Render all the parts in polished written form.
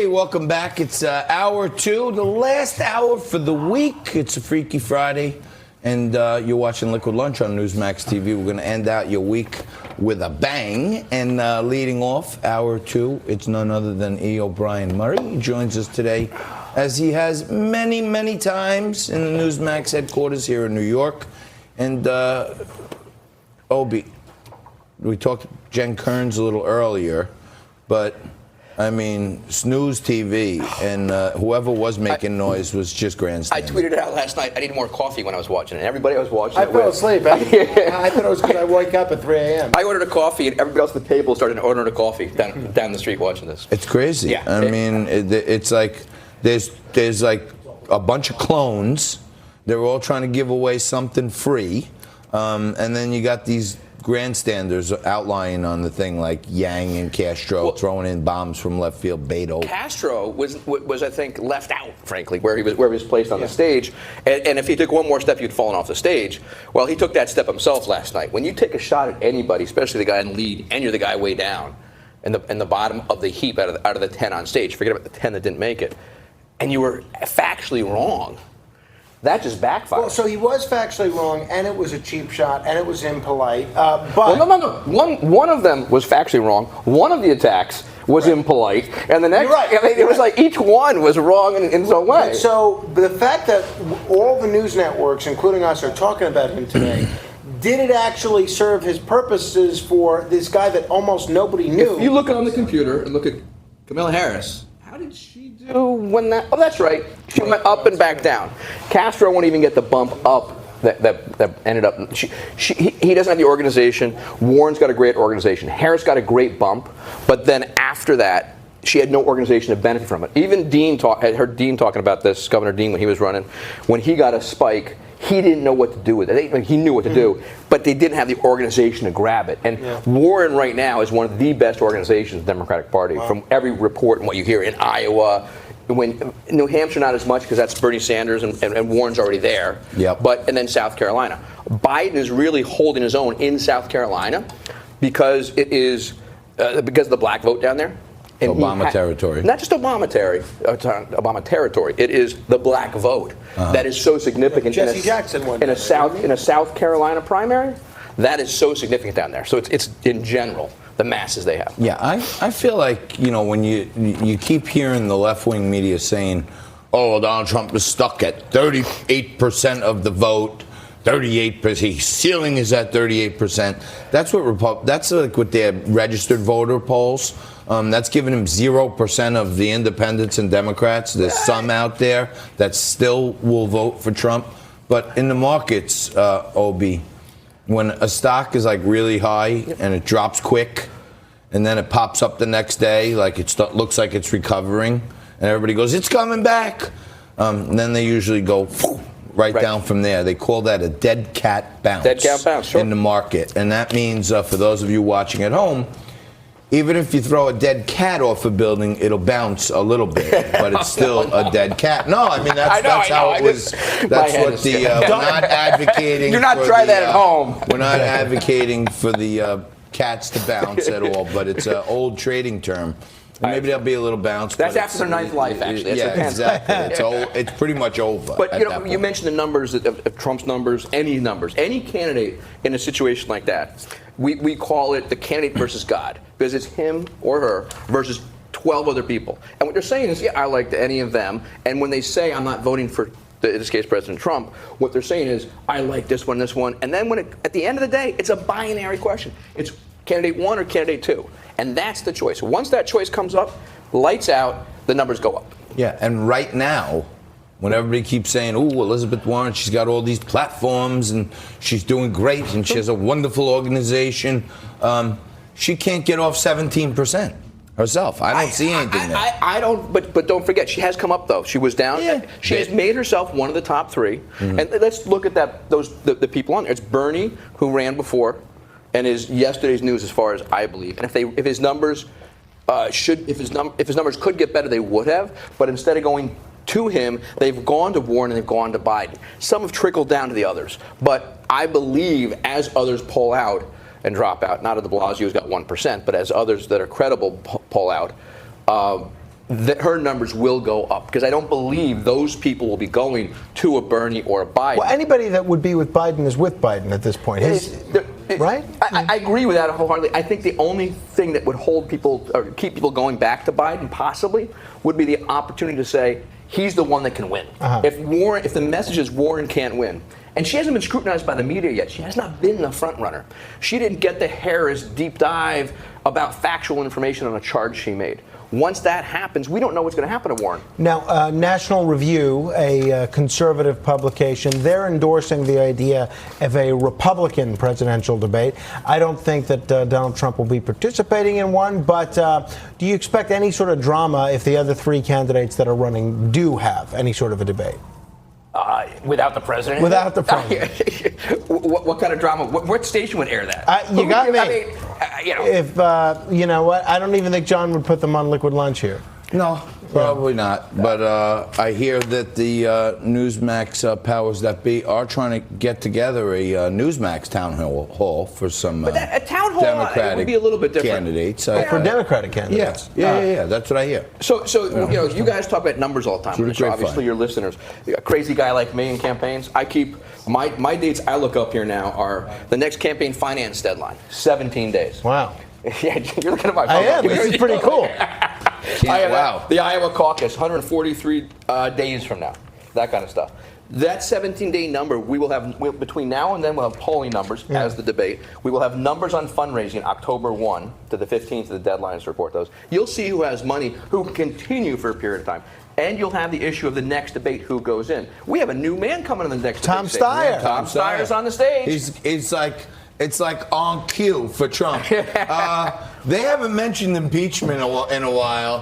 welcome back. It's hour two, the last hour for the week. It's a Freaky Friday, and you're watching Liquid Lunch on Newsmax TV. We're going to end out your week with a bang, and leading off hour two, it's none other than E. O'Brien Murray. He joins us today, as he has many, many times in the Newsmax headquarters here in New York. And Obi, we talked to Jen Kearns a little earlier, but I mean, snooze TV, and whoever was making noise was just grandstanding. I tweeted it out last night. I need more coffee when I was watching it. Everybody I was watching I fell asleep. I thought it was because I wake up at 3 a.m. I ordered a coffee, and everybody else at the table started ordering a coffee down the street watching this. It's crazy. Yeah. I mean, it's like there's like a bunch of clones. They're all trying to give away something free, and then you got these grandstanders outlying on the thing like Yang and Castro throwing in bombs from left field. Beto. Castro was I think left out, frankly, where he was placed on the stage, and if he took one more step, he'd fallen off the stage. Well, he took that step himself last night. When you take a shot at anybody, especially the guy in the lead, and you're the guy way down, in the bottom of the heap out of the 10 on stage. Forget about the 10 that didn't make it, and you were factually wrong. That just backfired. Well, so he was factually wrong, and it was a cheap shot, and it was impolite. But no. One of them was factually wrong. One of the attacks was impolite, and the next, You're right. I mean, it was like each one was wrong in its own way. So the fact that all the news networks, including us, are talking about him today, did it actually serve his purposes for this guy that almost nobody knew? If you look on the computer and look at Kamala Harris, how did she do when that? Oh, that's right. She went up and back down. Castro won't even get the bump up that ended up. He doesn't have the organization. Warren's got a great organization. Harris got a great bump, but then after that, she had no organization to benefit from it. Even I heard Dean talking about this, Governor Dean, when he was running. When he got a spike, he didn't know what to do with it. He knew what to do, but they didn't have the organization to grab it. And Warren right now is one of the best organizations in the Democratic Party. From every report and what you hear in Iowa. When New Hampshire, not as much because that's Bernie Sanders and Warren's already there. Yep. And then South Carolina. Biden is really holding his own in South Carolina because it is because of the black vote down there. And Obama territory. Not just Obama territory. It is the black vote that is so significant. Jesse Jackson won in a South Carolina primary. That is so significant down there. So it's in general the masses they have. Yeah, I feel like when you keep hearing the left-wing media saying, "Oh, Donald Trump is stuck at 38% of the vote." 38%. His ceiling is at 38%. That's like with their registered voter polls. That's giving him 0% of the independents and Democrats. There's some out there that still will vote for Trump. But in the markets, Obi, when a stock is like really high and it drops quick, and then it pops up the next day, like it looks like it's recovering, and everybody goes, "It's coming back." And then they usually go right down from there. They call that a dead cat bounce. Dead cat bounce, sure. In the market. And that means, for those of you watching at home, even if you throw a dead cat off a building, it'll bounce a little bit, but it's still a dead cat. No, I mean, that's how it was. That's what we're not advocating. Do not try that at home. We're not advocating for the cats to bounce at all, but it's an old trading term. And maybe there'll be a little bounce. That's after their ninth life, actually. Exactly. It's pretty much over. But you mentioned the numbers of Trump's numbers. Any candidate in a situation like that, we call it the candidate versus God, because it's him or her versus 12 other people. And what they're saying is, I like any of them. And when they say I'm not voting for, in this case, President Trump, what they're saying is I like this one. And then at the end of the day, it's a binary question. It's candidate 1 or candidate 2. And that's the choice. Once that choice comes up, lights out, the numbers go up. Yeah, and right now, when everybody keeps saying, "Oh, Elizabeth Warren, she's got all these platforms and she's doing great and she has a wonderful organization," she can't get off 17% herself. I don't see anything there. I don't. But don't forget, she has come up though. She was down. Yeah. She has made herself one of the top 3. Mm-hmm. And let's look at the people on there. It's Bernie, who ran before, and is yesterday's news as far as I believe. And if his numbers if his numbers could get better, they would have. But instead of going to him, they've gone to Warren and they've gone to Biden. Some have trickled down to the others. But I believe as others pull out and drop out, not at de Blasio's got 1%, but as others that are credible pull out, that her numbers will go up because I don't believe those people will be going to a Bernie or a Biden. Well, anybody that would be with Biden is with Biden at this point. Right? I agree with that wholeheartedly. I think the only thing that would hold people or keep people going back to Biden possibly would be the opportunity to say he's the one that can win. If the message is Warren can't win, and she hasn't been scrutinized by the media yet. She has not been the front runner. She didn't get the Harris deep dive about factual information on a charge she made. Once that happens, we don't know what's going to happen to Warren. Now, National Review, a conservative publication, they're endorsing the idea of a Republican presidential debate. I don't think that Donald Trump will be participating in one, but do you expect any sort of drama if the other three candidates that are running do have any sort of a debate? Without the president? Without the president. What kind of drama? What station would air that? You got me. I mean, If, you know what, I don't even think John would put them on Liquid Lunch here. No, probably not. But I hear that the Newsmax powers that be are trying to get together a Newsmax town hall for some a town hall Democratic would be a little bit different. candidates. For Democratic candidates. Yeah. That's what I hear. So you guys talk about numbers all the time. It's So really obviously, fun. your listeners, a crazy guy like me in campaigns. I keep my dates. I look up here now are the next campaign finance deadline, 17 days. Wow. Yeah, you're looking at my phone. I am. This is pretty cool. Wow. The Iowa caucus, 143 days from now. That kind of stuff. That 17-day number, between now and then, we'll have polling numbers as the debate. We will have numbers on fundraising October 1 to the 15th, the deadlines to report those. You'll see who has money, who can continue for a period of time. And you'll have the issue of the next debate, who goes in. We have a new man coming in the next Tom debate. Steyer. Tom Steyer's on the stage. It's like on cue for Trump. They haven't mentioned impeachment in a while.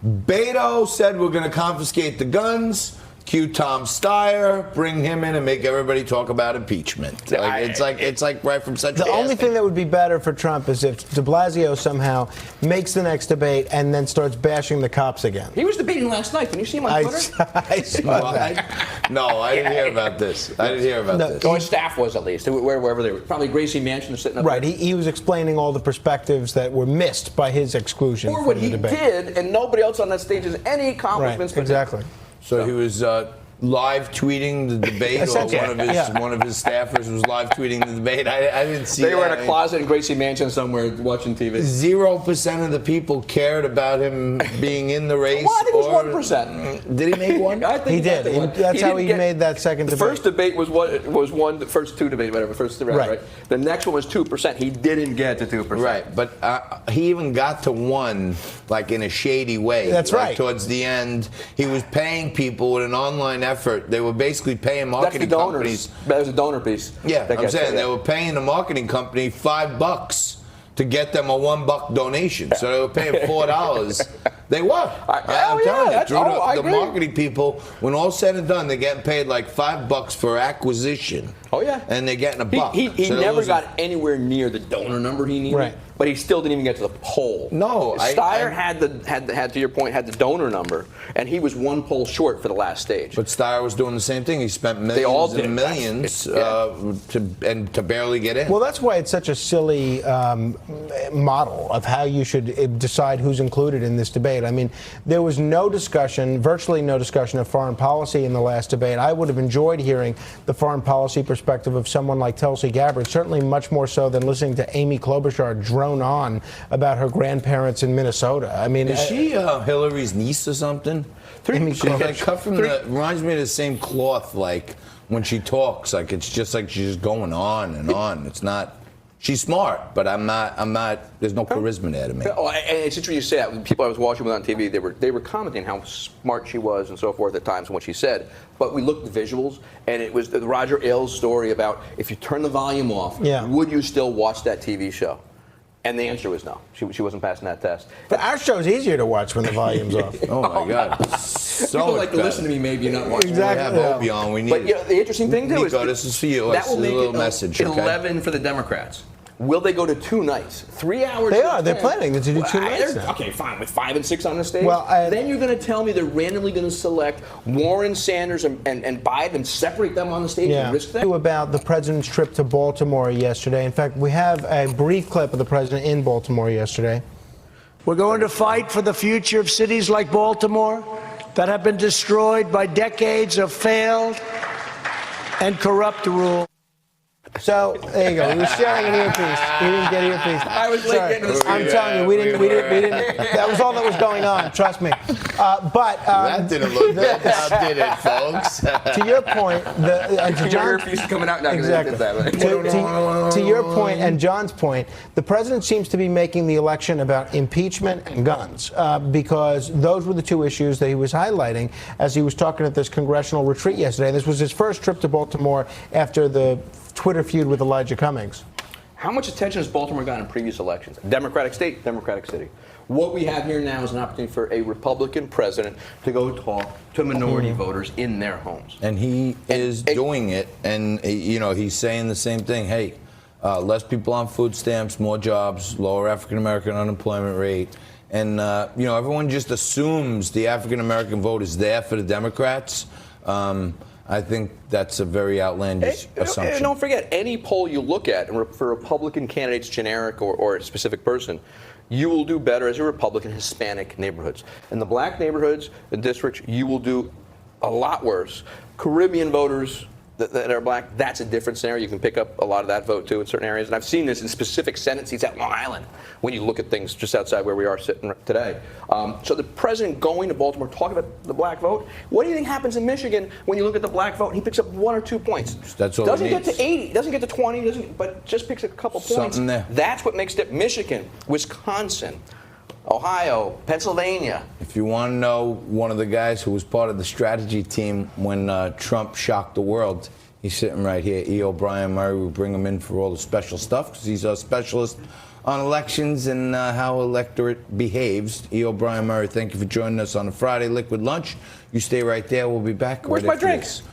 Beto said we're going to confiscate the guns. Cue Tom Steyer, bring him in and make everybody talk about impeachment. It's like right from such. The only thing that would be better for Trump is if de Blasio somehow makes the next debate and then starts bashing the cops again. He was debating last night. Can you see him on Twitter? I saw that. No, I didn't hear about this. I didn't hear about this. Or his staff was, at least, wherever they were. Probably Gracie Mansion sitting up Right, there. he was explaining all the perspectives that were missed by his exclusion Or from what the he debate. did, and nobody else on that stage has any accomplishments. Right, exactly. So he was live tweeting the debate, or one of his staffers was live tweeting the debate. I didn't see. They were that. in a closet in Gracie Mansion somewhere watching TV. 0% of the people cared about him being in the race. Well, I think it was 1%. Did he make one? I think He did. That's how he made that second The debate. first debate was the first two debates, whatever, first three rounds, Right. right? The next one was 2%. He didn't get to 2%. Right, but he even got to one, like in a shady way. That's like, right. Towards the end, he was paying people with an online effort. They were basically paying That's the marketing donors. companies. That was a donor piece. Yeah, that I'm gets saying it, they were paying the marketing company $5 to get them a $1 donation. So they were paying $4. They were. I'm telling you, Drew, I the agree. marketing people, when all said and done, they're getting paid like $5 for acquisition. Oh yeah. And they're getting $1. He So they're never losing- got anywhere near the donor number he needed. Right. But he still didn't even get to the poll. No, Steyer had to your point, had the donor number, and he was one poll short for the last stage. But Steyer was doing the same thing. He spent They all millions did. and millions to barely get in. Well, that's why it's such a silly model of how you should decide who's included in this debate. I mean, there was no discussion, virtually no discussion of foreign policy in the last debate. I would have enjoyed hearing the foreign policy perspective of someone like Tulsi Gabbard, certainly much more so than listening to Amy Klobuchar drone on about her grandparents in Minnesota. I mean, is she Hillary's niece or something? She's like cut from reminds me of the same cloth. Like when she talks, like it's just like she's going on and on. It's not. She's smart, but I'm not. There's no charisma there to me. Oh, and it's interesting you say that. When people I was watching with on TV, they were commenting how smart she was and so forth at times and what she said. But we looked at the visuals, and it was the Roger Ailes story about if you turn the volume off, would you still watch that TV show? And the answer was no. She wasn't passing that test. But our show's easier to watch when the volume's off. Oh my God! So people like to listen to me, maybe not watch. Exactly. We have Opie on. We need. But the interesting thing too Nico, is this is for you. That will It's a make little it message. Okay? 11 for the Democrats. Will they go to 2 nights? 3 hours? They are. They're planning to do 2 nights now. Okay, fine. With 5 and 6 on the stage? Well, then you're going to tell me they're randomly going to select Warren, Sanders, and Biden and separate them on the stage and risk that? About the president's trip to Baltimore yesterday. In fact, we have a brief clip of the president in Baltimore yesterday. We're going to fight for the future of cities like Baltimore that have been destroyed by decades of failed and corrupt rule. So there you go. He was sharing an earpiece. He didn't get an earpiece. I was late getting to the I'm telling you, we didn't. That was all that was going on. Trust me. That didn't look good. How did it, folks? To your point, to Your John, earpiece coming out now. exactly. To your point and John's point, the president seems to be making the election about impeachment and guns because those were the two issues that he was highlighting as he was talking at this congressional retreat yesterday. This was his first trip to Baltimore after the Twitter feud with Elijah Cummings. How much attention has Baltimore gotten in previous elections? Democratic state, Democratic city. What we have here now is an opportunity for a Republican president to go talk to minority voters in their homes. And he is doing it, and he's saying the same thing. Hey, less people on food stamps, more jobs, lower African American unemployment rate, and everyone just assumes the African American vote is there for the Democrats. I think that's a very outlandish assumption. And don't forget, any poll you look at for Republican candidates, generic or a specific person, you will do better as a Republican in Hispanic neighborhoods. In the black neighborhoods, the districts, you will do a lot worse. Caribbean voters that are black, that's a different scenario. You can pick up a lot of that vote, too, in certain areas. And I've seen this in specific Senate seats at Long Island when you look at things just outside where we are sitting today. So the president going to Baltimore, talking about the black vote, what do you think happens in Michigan when you look at the black vote and he picks up 1 or 2 points? That's all Doesn't he get needs. to 80, doesn't get to 20, but just picks a couple points. Something there. That's what makes it Michigan, Wisconsin, Ohio, Pennsylvania. If you want to know one of the guys who was part of the strategy team when Trump shocked the world, he's sitting right here. E. O'Brien Murray. We bring him in for all the special stuff because he's a specialist on elections and how electorate behaves. E. O'Brien Murray, thank you for joining us on a Friday Liquid Lunch. You stay right there. We'll be back. Where's right my after drinks? this.